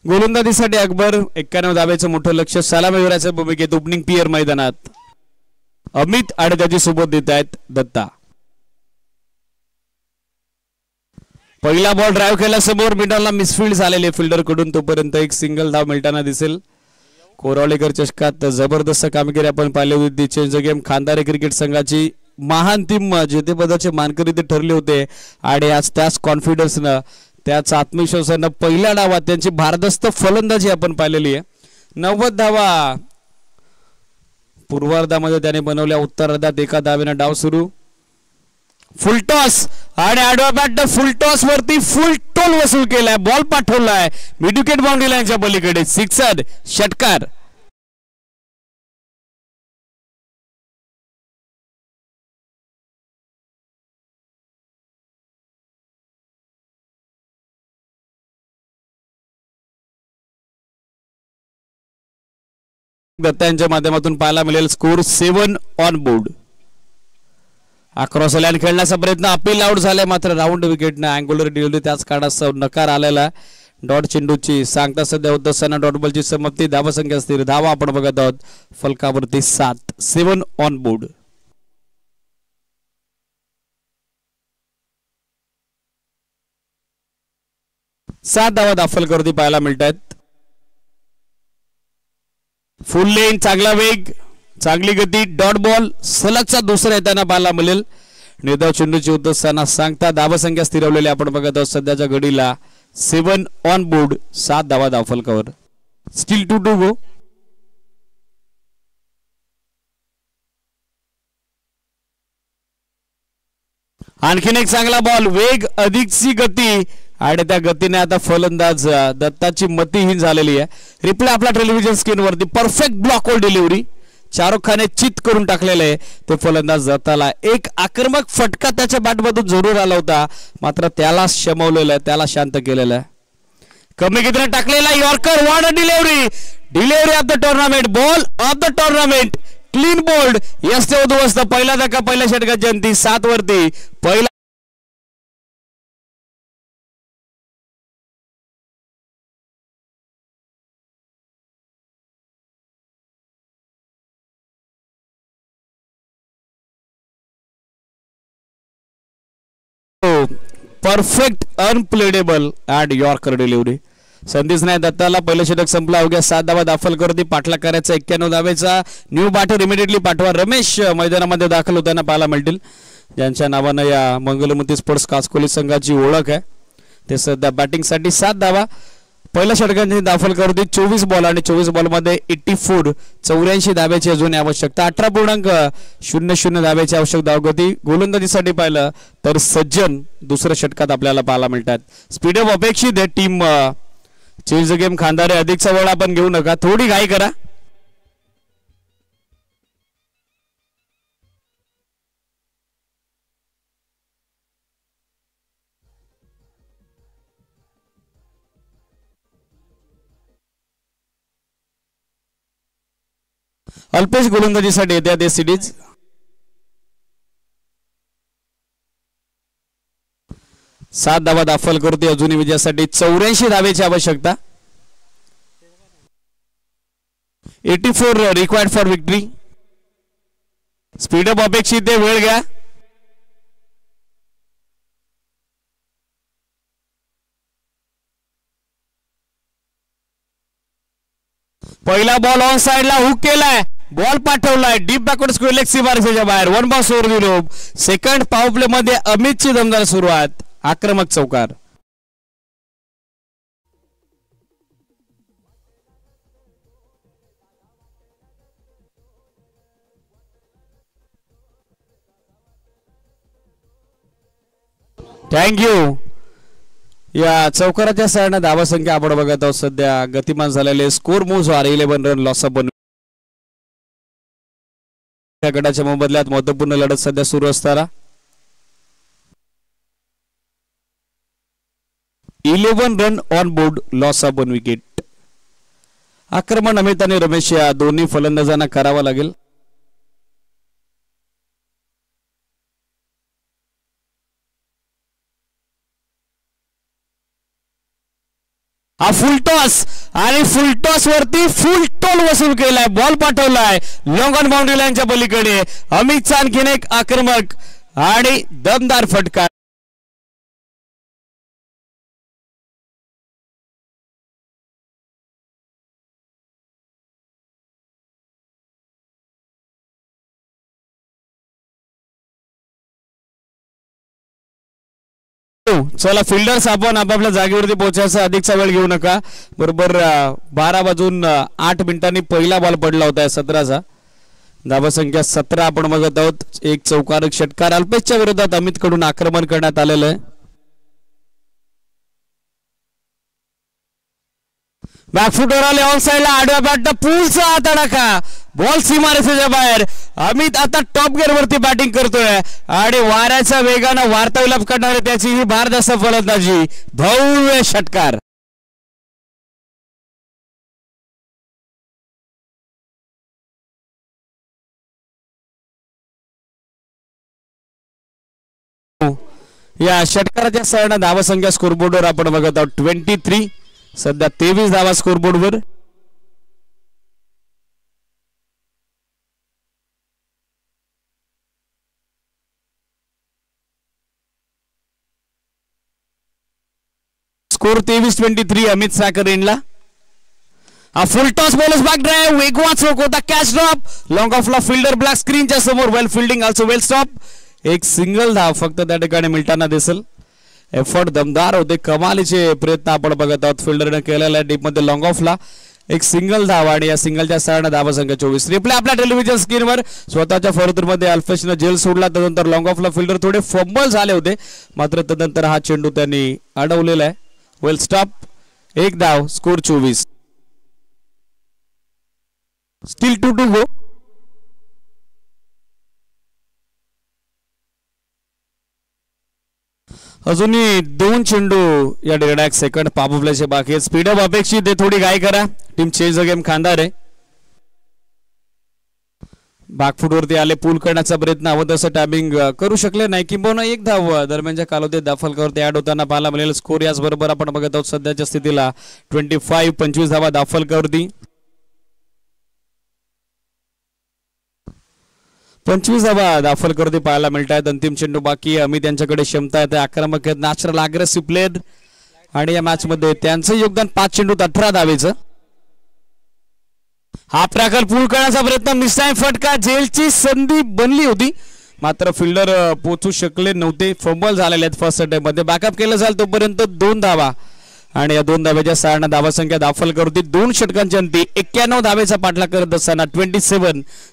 गोलंदाजीसाठी अकबर 91 धावेचं मोठं लक्ष. सलामीवीराच्या भूमिकेत ओपनिंग पियर मैदानात अमित आणि त्याची सोबत देत आहेत दत्ता. पहिला बॉल ड्राईव्ह केला समोर, मिडलला मिसफील्ड झालेले फिल्डर कडून. तोपर्यंत एक सिंगल धाव मिळताना दिसेल. कोरावळेकर चषकात जबरदस्त कामगिरी आपण पाहिली होती. चेंज द गेम खानदारी क्रिकेट संघाची महान टीम जेतेपदाचे मानकरी ते ठरले होते आणि आज त्याच कॉन्फिडन्सनं त्याच आत्मविश्वासानं पहिल्या डावात त्यांची भारदस्त फलंदाजी आपण पाहिलेली आहे. 90 धावा पूर्वार्धामध्ये त्याने बनवल्या. उत्तरार्धात एका धावेनं डाव सुरू. फुल टॉस आणि आडवा बॅट फुल टॉस वरती फुल टोल वसूल केलाय. बॉल पाठवलाय मिड विकेट बाउंड्री लाईनच्या पलीकडे. सिक्सर षटकार. दत्ता यांच्या माध्यमातून पाहायला मिळेल score 7 on board. Across line खेळण्याचा प्रयत्न, अपील आउट झालाय मात्र राऊंड विकेटनं अँग्युलर डिलिव्हरी त्याच काळात नकार आलेला. डॉट चेंडूची सांगता सध्या होत असताना डॉट बॉलची समाप्ती. धावसंख्या स्थिर. धावा आपण बघत आहोत फलकावरती 7. 7 ऑन बोर्ड. सात धावा दाफलकरती पाहायला मिळत आहेत. फुल लेन, चांगला वेग, चांगली गती. डॉट बॉल सलगचा दुसरा येताना पाहायला मिळेल. निर्धाव चेंडूची होत असताना सांगता धावसंख्या स्थिरवलेली आपण बघत आहोत सध्याच्या घडीला 7 ऑन बोर्ड. 7 धावा दाफलकावर. स्टील 2 टू गो. आणखीन एक चांगला बॉल, वेग, अधिकची गती आणि त्या गतीने आता फलंदाज दत्ताची मतीहीन झालेली आहे. रिप्ले आपल्या टेलिव्हिजन स्क्रीनवरती. Perfect block hole delivery Shahrukh खाने चित करून टाकलेलं आहे ते फलंदाज दत्ताला. एक आक्रमक फटका त्याच्या बॅटमधून जरूर आला होता मात्र त्याला शमवलेलं आहे, त्याला शांत केलेलं आहे. कमी गतीने टाकलेला yorker. What a delivery. Delivery of the tournament. Ball of the tournament. Clean bowled. यश उद्ध्वस्त. पहिला धक्का पहिल्या षटकाची अंती 7 वरती. पहिला perfect unplayable and yorker delivery. संधीच नाही दत्ताला. पहिलं षटक संपला. अवघ्या 7 धावा दाफलकरती पाठला करायचा. 91 धावेचा न्यू बॅटर इमिडिएटली पाठवा. रमेश मैदानामध्ये दाखल होताना पाहायला मिळतील. ज्यांच्या नावानं या मंगलमती स्पोर्ट्स कासकोली संघाची ओळख आहे ते सध्या बॅटिंगसाठी. 7 धावा पहिल्या षटकांची दाफलकरती. 24 बॉल आणि 24 बॉलमध्ये 84 84 धाब्याची अजून आवश्यकता. 18.00 धाब्याची आवश्यक धावगती. गोलंदाजीसाठी पाहिलं तर सज्जन दुसऱ्या षटकात आपल्याला पाहायला मिळतात. स्पीडअप अपेक्षित आहे. Team change the game Khandare. अधिकचा वेळ आपण घेऊ नका, थोडी घाई करा. अल्पेश गोलंदाजीसाठी येत्या ते सिरीज. सात धावा दाफलकरती अजूनही विजयासाठी. 84 धावेची आवश्यकता. 84 रिक्वायर्ड फॉर विक्ट्री. स्पीडअप अपेक्षित आहे, वेळ घ्या. पहिला बॉल ऑन साइडला हुक केलाय, बॉल पाठवलाय डीप बॅकवर्ड स्क्वेअर लेग सीमारेषेच्या बाहेर. वन बॉल सोर विरोध. सेकंड पॉवर प्ले मध्ये अमितची दमदार सुरुवात, आक्रमक चौकार. थँक्यू. या चौकाराच्या साईडनं धावा संख्या आपण बघत आहोत. सध्या गतिमान झालेले score moves are 11 run loss of 1. या गटाच्या मोबदल्यात महत्वपूर्ण लढत सध्या सुरू असताना 11 run on board loss of 1 wicket. आक्रमण अमित आणि रमेश या दोन्ही फलंदाजांना करावं लागेल. हा फुल टॉस आणि फुल टॉस वरती फुल टोल वसूल केलाय, बॉल पाठवलाय लॉंग ऑन बाउंड्री लाईनच्या पलीकडे. अमितचा आणखीन एक आक्रमक आणि दमदार फटका. चला फिल्डर्स आपण आपापल्या जागेवरती पोहोचायचा अधिकचा वेळ घेऊ नका. बरोबर 12:08 पहिला बॉल पडला होता 17चा. धावा संख्या 17 आपण बघत आहोत. एक चौकारक षटकार अल्पेशच्या विरोधात अमित कडून आक्रमण करण्यात आलेलं आहे. बॅकफुटर आले ऑन साइडला, आडव्या बॅटनं पुलचा हात अडका, बॉल सीमारेषेच्या बाहेर. अमित आता टॉप गिअर वरती बॅटिंग करतोय आणि वाऱ्याच्या वेगानं वार्तालाप करणारे त्याची ही भारदस्त फलंदाजी. भव्य षटकार. या षटकाराच्या सहाय्याने धावा संख्या स्कोरबोर्डवर आपण बघत आहोत 23. सध्या 23 धावा स्कोरबोर्डवर. स्कोर 23-23 अमित साकर इनला. हा full toss bowler's back drive, वेगवान चौक होता, कॅच ड्रॉप लॉंग ऑफला फिल्डर ब्लॅक स्क्रीनच्या समोर. Well fielding also well stop. एक सिंगल धाव फक्त त्या ठिकाणी मिळताना दिसेल. एफर्ट दमदार होते, कमालीचे प्रयत्न आपण बघत आहोत फिल्डरने केलेला आहे डीप मध्ये लॉंग ऑफला. एक सिंगल धाव आणि या सिंगलच्या सहाय्याने धावा संख्या 24. रिप्ले आपल्या टेलिव्हिजन स्क्रीनवर. स्वतःच्या फॉरवर्डमध्ये अल्फेशनं झेल सोडला, तदनंतर लॉंग ऑफला फिल्डर थोडे फंबल झाले होते, मात्र तदनंतर हा चेंडू त्यांनी अडवलेला आहे. वेल स्टॉप. एक धाव, स्कोर 24. Steel 2 to go. अजूनही 2 चेंडू या डेढ सेकंड पापवल्याचे बाकी आहेत. स्पीडअप अपेक्षित आहे, थोडी गाय करा. टीम चेंज द गेम खांदार आहे. बॅकफुटवरती आले, पूल करण्याचा प्रयत्न हवं तसं टायमिंग करू शकले नाही, किंबहुना एक धाव दरम्यानच्या कालावधीत दाफलकावरती ऍड होताना पाहायला मिळेल. स्कोर याच बरोबर आपण बघत आहोत सध्याच्या स्थितीला 25 धावा दाफलकावरती. 25 धावा दाफलकरती पाहायला मिळत आहेत. अंतिम चेंडू बाकी. अमित यांच्याकडे क्षमता आहे, आक्रमक आहेत, नॅचरल अग्रेसिव्ह प्लेयर आणि या मॅच मध्ये त्यांचं योगदान 5 चेंडूत 18 धावेचं. हा प्रकार पूल करण्याचा प्रयत्न, मिस टाइम फटका. जेलची संधी बनली होती, मात्र फिल्डर पोहोचू शकले नव्हते. फंबल झालेले आहेत फर्स्ट अटेम्प्ट मध्ये. बॅकअप केलं जाईल तोपर्यंत 2 धावा आणि या 2 धाव्याच्या सहाय्याने धावा संख्या दाफलकरती 2 षटकांच्या अंती 91 धावेचा पाठलाग करत असताना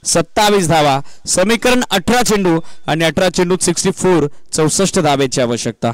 27 धावा. समीकरण 18 चेंडू आणि 18 चेंडूत 64 धावेची आवश्यकता.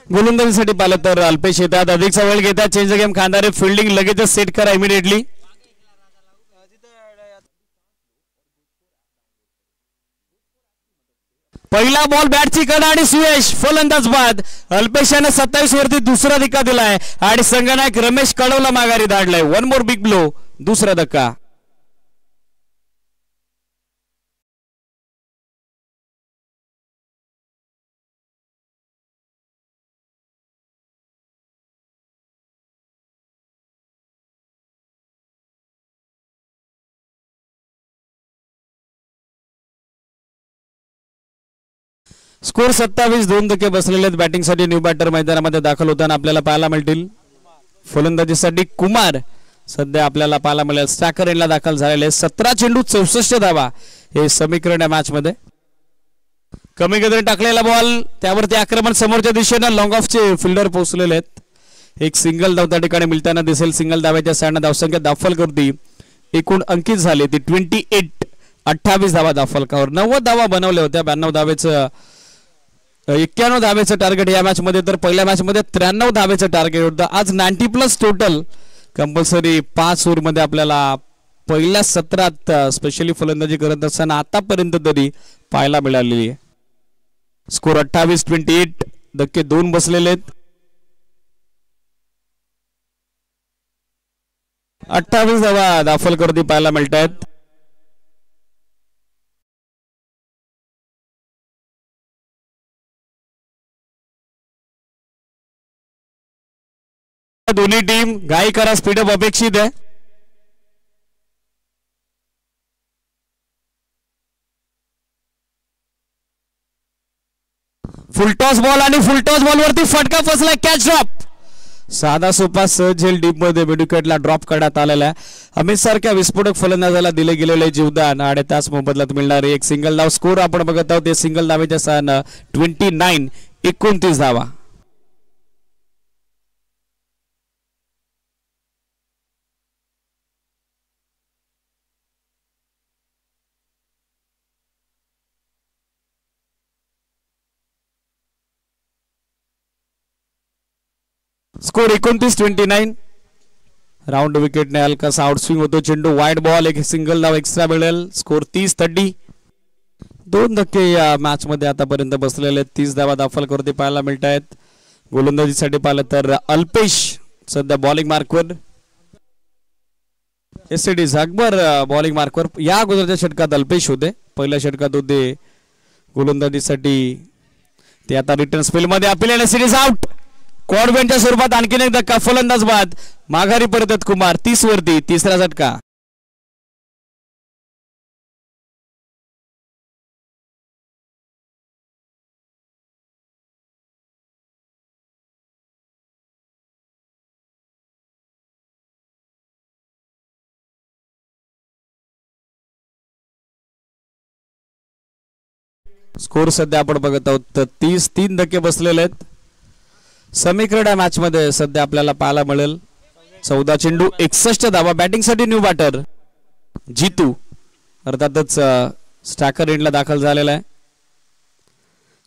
गोलंदाजीसाठी पाहिलं तर अल्पेश येतात, अधिकचा वेळ घेतात. Change the game Khandare. Fielding लगेचच सेट करा इमिडिएटली. पहिला बॉल बॅटची कडा आणि सुयश फलंदाज बाद. अल्पेशाने 27 वरती दुसरा धक्का दिलाय आणि संघनायक रमेश कडवला माघारी धाडलाय. वन मोर बिग ब्लो, दुसरा धक्का. स्कोर 27. 2 धक्के बसलेले आहेत बॅटिंगसाठी. न्यू बॅटर मैदानामध्ये दाखल होताना आपल्याला पाहायला मिळतील. फलंदाजीसाठी कुमार सध्या आपल्याला पाहायला मिळेल. स्टॅकर एंडला दाखल झालेले. 17 चेंडू 64 धावा हे समीकरण या मॅच मध्ये. कमी गतीने टाकलेला बॉल, त्यावरती आक्रमण समोरच्या दिशेनं लॉंग ऑफचे फिल्डर पोहोचलेले आहेत. एक सिंगल धाव त्या ठिकाणी मिळताना दिसेल. सिंगल धाव्याच्या साडनं धावसंख्या दाफलकरती एकूण अंकित झाली ती 28. 28 धावा दाफलकावर. 90 धावा बनवल्या होत्या. 92 धावेचं 91 धावेचं टार्गेट या मॅच मध्ये, तर पहिल्या मॅच मध्ये 93 धावेचं टार्गेट होतं. आज 90+ टोटल कंपल्सरी 5 ओव्हर मध्ये आपल्याला पहिल्या सत्रात स्पेशली फलंदाजी करत असताना आतापर्यंत तरी पाहायला मिळालेली आहे. स्कोर 28-28. धक्के 2 बसलेले आहेत. 28 धावा दाफलकरती पाहायला मिळत आहेत. दोन्ही टीम घाई करा, स्पीडअप अपेक्षित आहे. फुलटॉस बॉल आणि फुलटॉस बॉल वरती फटका फसला. Catch drop. साधा सोपा सहज झेल डीप मध्ये विकेटला ड्रॉप करण्यात आलेला आहे. अमित सारख्या विस्फोटक फलंदाजाला दिले गेलेले जीवदान आणि त्याच मोबदल्यात मिळणारे एक सिंगल धाव. स्कोर आपण बघत आहोत ते सिंगल धावेच्या सहाय्यानं 29-29 धावा. स्कोर 29-29. राऊंड विकेटने हलकासा आउटस्विंग होतो चेंडू. वाईड बॉल, एक सिंगल धाव एक्स्ट्रा मिळेल. स्कोर 30-30. 2 धक्के या मॅच मध्ये आतापर्यंत बसलेले. 30 धावा दाफलकरती पाहायला मिळत आहेत. गोलंदाजीसाठी पाहिलं तर अल्पेश सध्या बॉलिंग मार्कवर. एसडी जागभर बॉलिंग मार्कवर. या अगोदरच्या षटकात अल्पेश होते, पहिल्या षटकात होते गोलंदाजीसाठी ते आता रिटर्न स्पेल मध्ये. अपील सिरीज आउट. कॉर्बेनच्या स्वरूपात आणखीन एक धक्का. फलंदाज बाद. माघारी परतत कुमार. 30 वरती तिसरा झटका. स्कोर सध्या आपण बघत आहोत 30. 3 धक्के बसलेले आहेत. समीकरण या मॅच मध्ये सध्या आपल्याला पाहायला मिळेल. 14 चेंडू 61 धावा. बॅटिंगसाठी न्यू बॅटर जितू अर्थातच स्टॅकर एंडला दाखल झालेला आहे.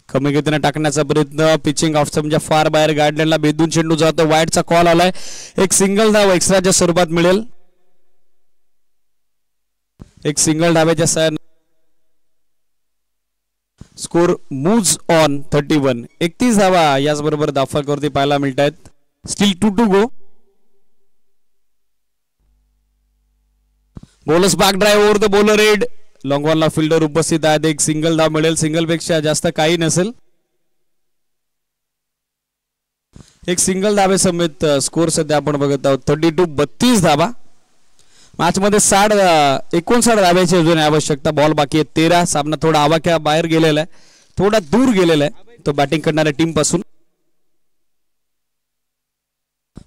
कमी गतीने टाकण्याचा प्रयत्न. पिचिंग ऑफ म्हणजे फार बाहेर गार्डनला भेदून चेंडू जातो. वाईडचा कॉल आलाय. एक सिंगल धाव एक्स्ट्राच्या स्वरूपात मिळेल. एक सिंगल धावेच्या सहाय्याने स्कोर मूव्स ऑन 31. 31 धावा याचबरोबर दाफलकरती पाहायला मिळत आहेत. Still 2 to go. Bowler's back drive over the bowler रेड. लॉंग बॉलला फिल्डर उपस्थित आहेत. एक सिंगल धाव मिळेल. सिंगल पेक्षा जास्त काही नसेल. एक सिंगल धावे समेत स्कोर सध्या आपण बघत आहोत 32 धावा. मॅच मध्ये 59 धाव्याची अजून आवश्यकता. बॉल बाकी आहे 13. सामना थोडा आवाक्या बाहेर गेलेला आहे, थोडा दूर गेलेला आहे तो बॅटिंग करणाऱ्या टीम पासून.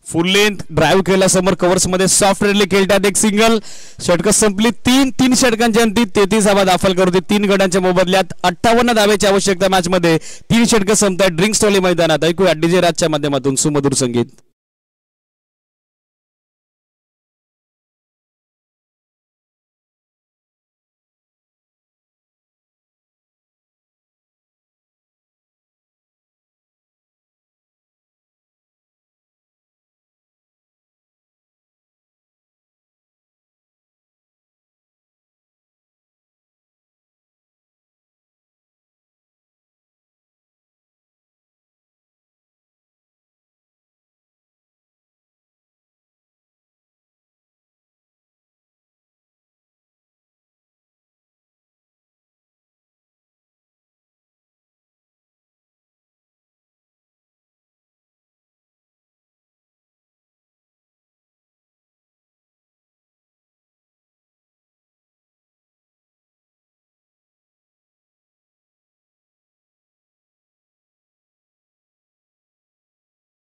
फुल लेंथ ड्राईव्ह केला समोर कव्हर्स मध्ये. सॉफ्ट रेडली खेळतात. एक सिंगल. षटक संपली. 3 षटकांच्या अंती 33 धावा दाफलकर. 3 गड्यांच्या मोबदल्यात 58 धावेची आवश्यकता मॅच मध्ये. 3 षटक संपतात ड्रिंक्स टॉली मैदानात. ऐकूया डीजे राजच्या माध्यमातून सुमधुर संगीत.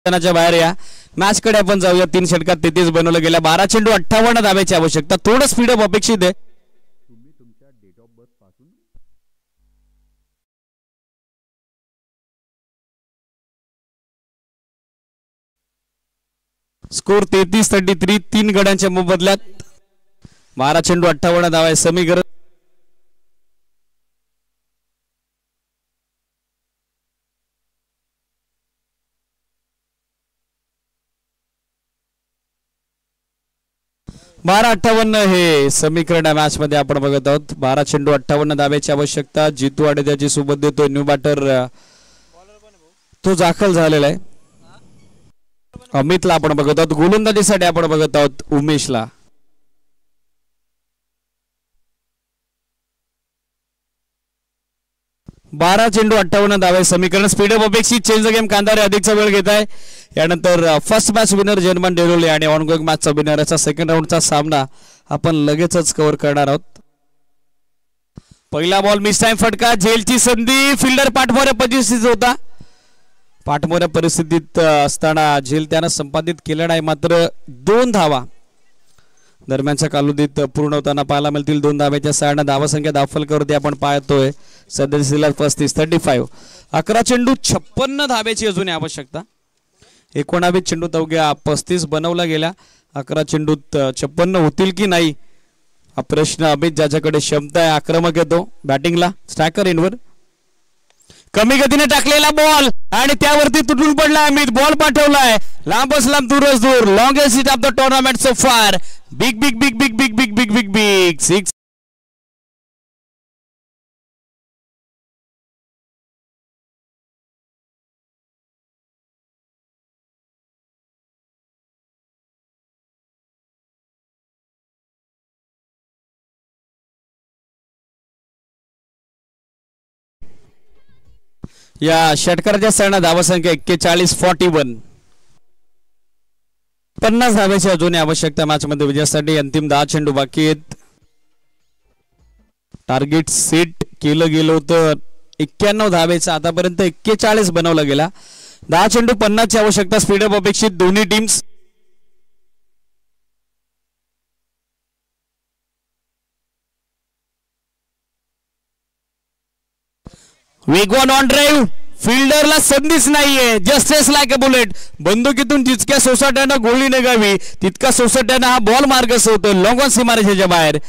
मैदानाच्या बाहेर या. मॅच कडे आपण जाऊया. 3 षटकात 33 बनवलं गेल्या. 12 चेंडू 58 धाब्याची आवश्यकता. थोडं स्पीडअप अपेक्षित आहे. स्कोर 33-33. 3 गड्यांच्या मोबदल्यात 12 चेंडू 58 धावा आहे. समीकरण बारा 58 हे समीकरण या मॅच मध्ये आपण बघत आहोत. 12 चेंडू 58 धाब्याची आवश्यकता. जितू आणि त्याची सोबत देतोय न्यू बॅटर. तो दाखल झालेला आहे. अमितला आपण बघत आहोत. गोलंदाजीसाठी आपण बघत आहोत उमेशला. बारा चेंडू 58 धावे. समीकरण स्पीडअप अपेक्षित. चेंज द गेम कांदारे अधिकचा वेळ घेत आहे. यानंतर फर्स्ट मॅच विनर जर्मन डेरोले आणि ऑनगोइंग मॅचचा विनर याचा सेकंड राऊंडचा सामना आपण लगेचच कव्हर करणार आहोत. पहिला बॉल मिस टाइम फटका. झेलची संधी. फिल्डर पाठमोऱ्या परिस्थितीत होता. पाठमोऱ्या परिस्थितीत असताना झेल त्यानं संपादित केलं नाही. मात्र 2 धावा दरम्यानच्या कालावधीत पूर्ण होताना पाहायला मिळतील. 2 धाब्याच्या सहाय्याने धावसंख्या धावफलकावरती आपण पाहतोय सध्या 35. 11 चेंडू 56 धाब्याची अजून आवश्यकता. 19 चेंडू अवघ्या 35 बनवला गेल्या. 11 चेंडूत 56 होतील की नाही हा प्रश्न. अमित ज्याच्याकडे क्षमता आहे आक्रमक येतो बॅटिंगला. स्ट्रायकर इनवर. कमी गतीने टाकलेला बॉल आणि त्यावरती तुटून पडला. अमित बॉल पाठवलाय लांबच लांब दूरच दूर. Longest hit of the tournament so far. Big big big big big big big big big 6. या षटकाराच्या सहाय्याने धावसंख्या 41-41. 50 धाब्याची अजून आवश्यकता मॅच मध्ये विजयासाठी. अंतिम 10 चेंडू बाकी आहेत. टार्गेट सेट केलं गेलं होतं 91 धाब्याचं. आतापर्यंत 41 बनवला गेला. 10 चेंडू 50 ची आवश्यकता. स्पीडअप अपेक्षित दोन्ही टीम्स. वेगवान ऑन ड्राईव्ह. फिल्डरला संधीच नाहीये. Justice like a bullet. बंदुकीतून जितक्या सोसाट्यानं गोळी निघावी तितका सोसाट्यानं हा बॉल मार्गस्थ होतो. लॉंग ऑन सीमारेषेच्या बाहेर.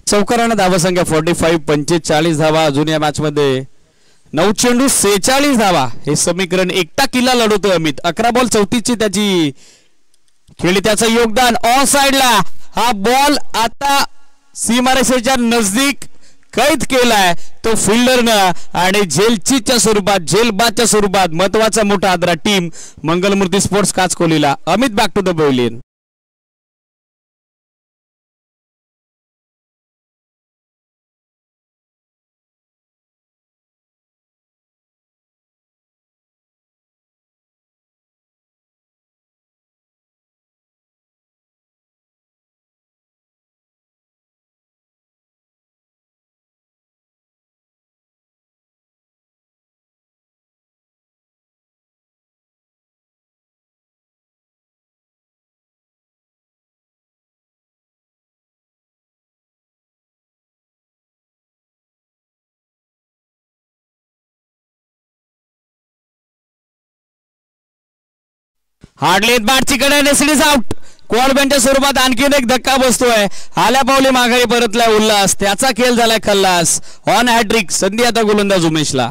चौकारानं धावसंख्या 45. 45 धावा अजून या मॅच मध्ये. 9 चेंडू 46 धावा हे समीकरण. एकटा किल्ला लढवतोय अमित. 11 बॉल 34 ची त्याची खेळी. त्याचं योगदान ऑन साइडला. हा बॉल आता सीमारेषेच्या नजदीक कैद केलाय तो फिल्डरनं आणि झेलचीच्या स्वरूपात झेलबादच्या स्वरूपात. महत्वाचा मोठा आदरा टीम मंगलमूर्ती स्पोर्ट्स काचकोलीला. Amit back to the pavilion. Hardly बाटची कडे नेसडीज आउट. क्वाडबॅनच्या स्वरूपात आणखीन एक धक्का बसतोय. आल्या पावली माघारी परतलाय उल्हास. त्याचा खेळ झालाय खल्लास. On hat trick. संधी आता गोलंदाज उमेशला.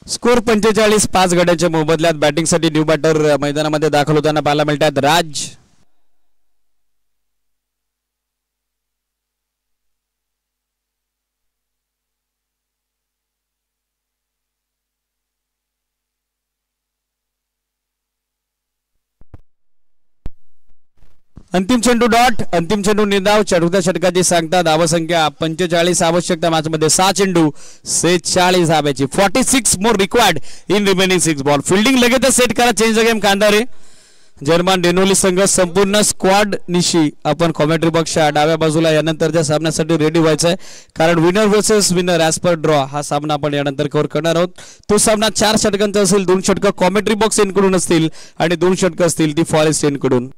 स्कोर 45. 5 गड्यांच्या मोबदल्यात बॅटिंगसाठी न्यू बॅटर मैदानामध्ये दाखल होताना पाहायला मिळतात. राज अंतिम चेंडू डॉट, अंतिम चेंडू निर्धाव, चतुर्थ षटकाची सांगता धावसंख्या 45 आवश्यकता मॅच मध्ये 6 चेंडू 46 धाब्याची 46 more required in remaining 6 ball. Fielding लगेचच सेट करा चेंज द गेम कांदारे. जर्मन डेनोली संघ संपूर्ण स्क्वॉड निशी आपण कॉमेंट्री बॉक्सच्या डाव्या बाजूला यानंतरच्या सामन्यासाठी रेडी व्हायचं आहे, कारण winner versus winner as per draw हा सामना आपण यानंतर कव्हर करणार आहोत. तो सामना 4 षटकांचा असेल. 2 षटकं कॉमेंट्री बॉक्स एनकडून असतील आणि 2 षटकं असतील ती फॉरेस्ट एनकडून.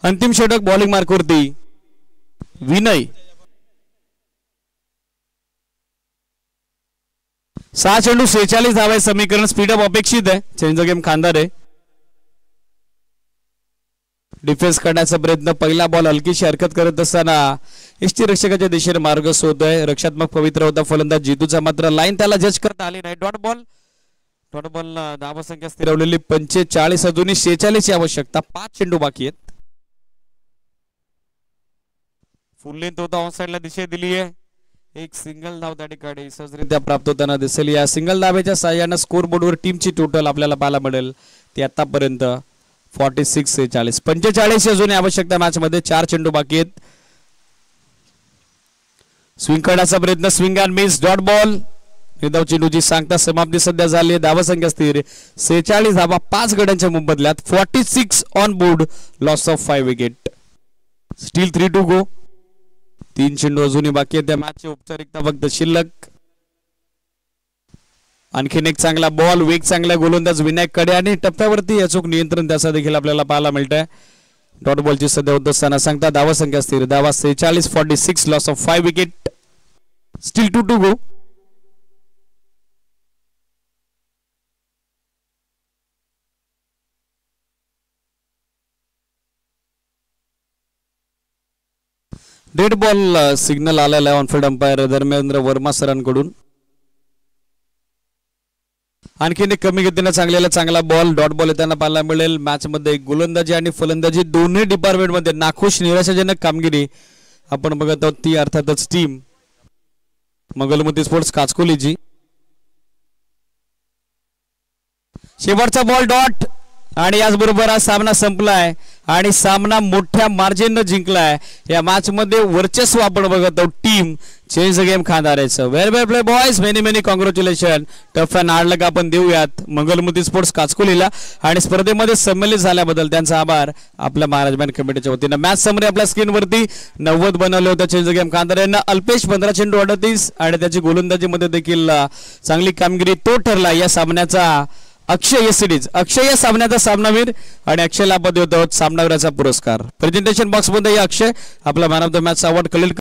अंतिम षटक बॉलिंग मार्कवरती विनय. 6 चेंडू 46 धावा समीकरण. स्पीडअप अपेक्षित आहे. Change the game Khandare. Defence करण्याचा प्रयत्न. पहिला बॉल हलकीशी हरकत करत असताना यष्टीरक्षकाच्या दिशेने मार्ग शोधतोय. रक्षात्मक पवित्र होता फलंदाज जितूचा, मात्र लाईन त्याला जज करता आली नाही. Dot ball. डॉट बॉल धावसंख्या स्थिरवलेली 45. अजूनही 46 ची आवश्यकता. 5 चेंडू बाकी आहेत. फुल लेंथ होता ऑन साइडला दिशा दिली आहे. एक सिंगल धाव त्या ठिकाणी सहजरित्या प्राप्त होताना दिसेल. या सिंगल धावेच्या साह्यानं स्कोर बोर्डवर टीमची टोटल आपल्याला पाहायला मिळेल ती आतापर्यंत 46-46. 45 अजून आवश्यकता मॅच मध्ये. 4 चेंडू बाकी आहेत. स्विंग करण्याचा प्रयत्न. Swing and miss. Dot ball. निर्धाव चेंडूची सांगता समाप्ती सध्या झाली आहे. धावसंख्या स्थिर 46 धावा 5 गड्यांच्या मुबदल्यात. 46 on board. Loss of 5 wicket. Still 3 to go. 3 चेंडू अजूनही बाकी आहेत. त्या मॅचची औपचारिकता फक्त शिल्लक. आणखीन एक चांगला बॉल. वेग चांगला गोलंदाज विनायक कडे आणि टप्प्यावरती अचूक नियंत्रण त्याचा देखील आपल्याला पाहायला मिळत आहे. डॉट बॉलची सध्या होत असताना सांगता धावसंख्या स्थिर. धावा 46-46. Loss of 5 wicket. Still 2 to go. Dead ball signal आलेला आहे ऑनफिल्ड अंपायर धर्मेंद्र वर्मा सरांकडून. आणखीन एक कमी गतीने चांगला बॉल. डॉट बॉल येताना पाहायला मिळेल. मॅच मध्ये गोलंदाजी आणि फलंदाजी दोन्ही डिपार्टमेंट मध्ये नाखुश निराशाजनक कामगिरी आपण बघत आहोत. ती अर्थातच टीम मंगलमती स्पोर्ट्स काचकोलीची. शेवटचा बॉल डॉट आणि याचबरोबर हा सामना संपलाय आणि सामना मोठ्या मार्जिनने जिंकलाय. या मॅच मध्ये वर्चस्व आपण बघत आहोत टीम चेंज द गेम खांदारेचं. Well well play boys. Many congratulation. Tough and hard luck आपण देऊयात मंगलमती स्पोर्ट्स काचकोलीला आणि स्पर्धेमध्ये सम्मिलित झाल्याबद्दल त्यांचा आभार आपल्या मॅनेजमेंट कमिटीच्या वतीनं. मॅच समरी आपल्या स्क्रीनवरती 90 बनवले होते चेंज द गेम खांदारेनं. अल्पेश 15 चेंडू 38 आणि त्याची गोलंदाजीमध्ये देखील चांगली कामगिरी. तो ठरला या सामन्याचा अक्षय सिरीज. अक्षय या सामन्याचा सामनावीर आणि अक्षयला आपण देत आहोत सामनावीराचा पुरस्कार. प्रेझेंटेशन बॉक्स मध्ये अक्षय आपला man of the match award collect